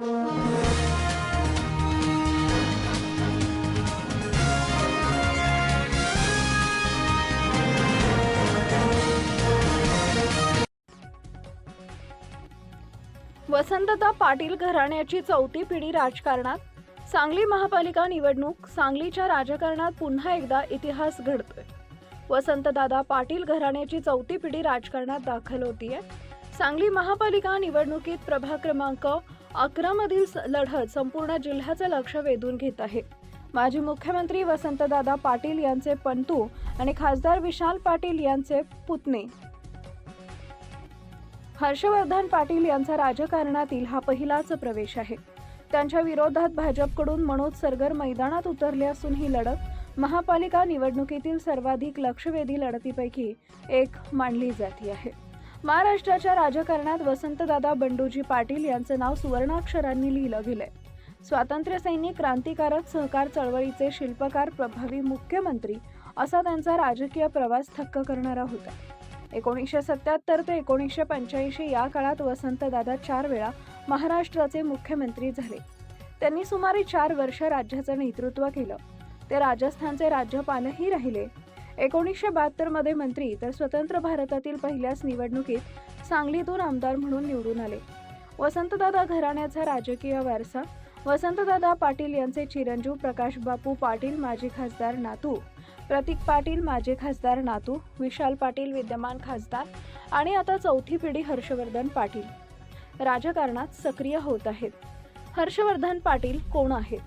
वसंतदा पाटील घराण्याची चौथी पिढी राजकारणात, सांगली महापालिका निवडणूक, सांगलीच्या राजकारणात पुन्हा एकदा इतिहास घडतोय। वसंतदादा पाटील घराण्याची चौथी पिढी राजकारणात दाखल होतीये। सांगली महापालिका निवडणुकीत प्रभाग क्रमांक 11 मधील लढत संपूर्ण जिल्ह्याचं लक्ष वेधून घेत आहे। माजी मुख्यमंत्री वसंतदादा पाटील यांचे पणतू आणि खासदार विशाल पाटील यांचे पुतणे हर्षवर्धन पाटील यांचा राजकारणातील हा पहिलाच प्रवेश आहे। त्यांच्या विरोधात भाजपकडून मनोज सरगर मैदानात उतरले असून ही लढत महापालिका निवडणुकीतील सर्वाधिक लक्षवेधी लढतीपैकी एक मानली जाते आहे। महाराष्ट्राच्या राजकारणात वसंतदादा बंडूजी पाटील यांचे नाव सुवर्णाक्षरांनी लिहिलं गेलंय। स्वातंत्र्य सैनिक, क्रांतिकारक, सहकार चळवळीचे शिल्पकार, प्रभावी मुख्यमंत्री असा त्यांचा राजकीय प्रवास थक्क करणारा होता। 1977 ते 1985 या काळात वसंतदादा 4 वेळा महाराष्ट्राचे मुख्यमंत्री झाले। त्यांनी सुमारे 4 वर्ष राज्याचं नेतृत्व केलं। ते राजस्थानचे राज्यपालही राहिले। 1972 मध्ये मंत्री तर स्वतंत्र भारतातील पहिल्याच निवडणुकीत सांगलीतून आमदार म्हणून निवडून आले। वसंतदादा घराण्याचा राजकीय वारसा वसंतदादा पाटील यांचे चिरंजीव प्रकाश बापू पाटील माजी खासदार नातू, प्रतीक पाटील माजी खासदार नातू, विशाल पाटील विद्यमान खासदार आणि आता चौथी पिढी हर्षवर्धन पाटील राजकारणात सक्रिय होत आहेत। हर्षवर्धन पाटील कोण आहेत?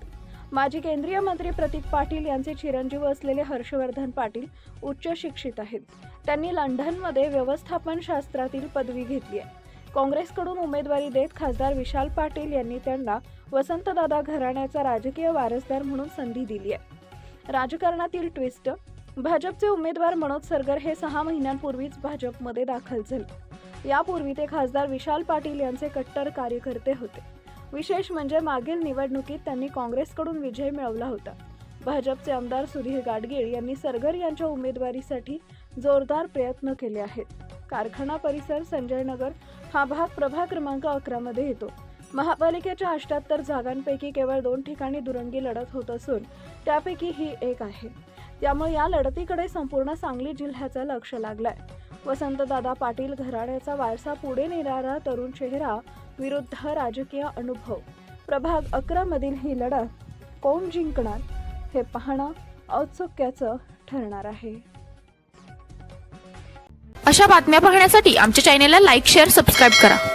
माजी केंद्रीय मंत्री प्रतीक पाटील यांचे चिरंजीव असलेले हर्षवर्धन पाटील उच्च शिक्षित आहेत। त्यांनी लंडनमध्ये व्यवस्थापन शास्त्रातील पदवी घेतली आहे। काँग्रेसकडून उमेदवारी देत खासदार विशाल पाटील यांनी त्यांना वसंतदादा घराण्याचा राजकीय वारसदार म्हणून संधी दिली आहे। राजकारणातील ट्विस्ट, भाजपचे उमेदवार मनोज सरगर हे 6 महिन्यांपूर्वीच भाजपमध्ये दाखल झाले। यापूर्वी ते खासदार विशाल पाटील यांचे कट्टर कार्यकर्ते होते। विशेष म्हणजे मागील निवडणुकीत त्यांनी काँग्रेसकडून विजय मिळवला होता। भाजपचे आमदार सुधीर गाडगीळ यांनी सरगर यांच्या उमेदवारीसाठी जोरदार प्रयत्न केले आहेत। कारखाना परिसर, संजय नगर हा भाग प्रभाग क्रमांक 11 मध्ये येतो। महापालिकेच्या 78 जागांपैकी केवळ 2 ठिकाणी दुरंगी लढत होत असून त्यापैकी ही एक आहे। त्यामुळे या लढतीकडे संपूर्ण सांगली जिल्ह्याचं लक्ष लागलंय। वसंतदादा पाटील घराण्याचा वारसा पुढे नेणारा तरुण चेहरा विरुद्ध राजकीय अनुभव, प्रभाग 11 मधील ही लढत कोण जिंकणार हे पाहणं औत्सुक्याचं ठरणार आहे। अशा बातम्या पाहण्यासाठी आमच्या चॅनेलला लाईक, शेअर, सबस्क्राईब करा।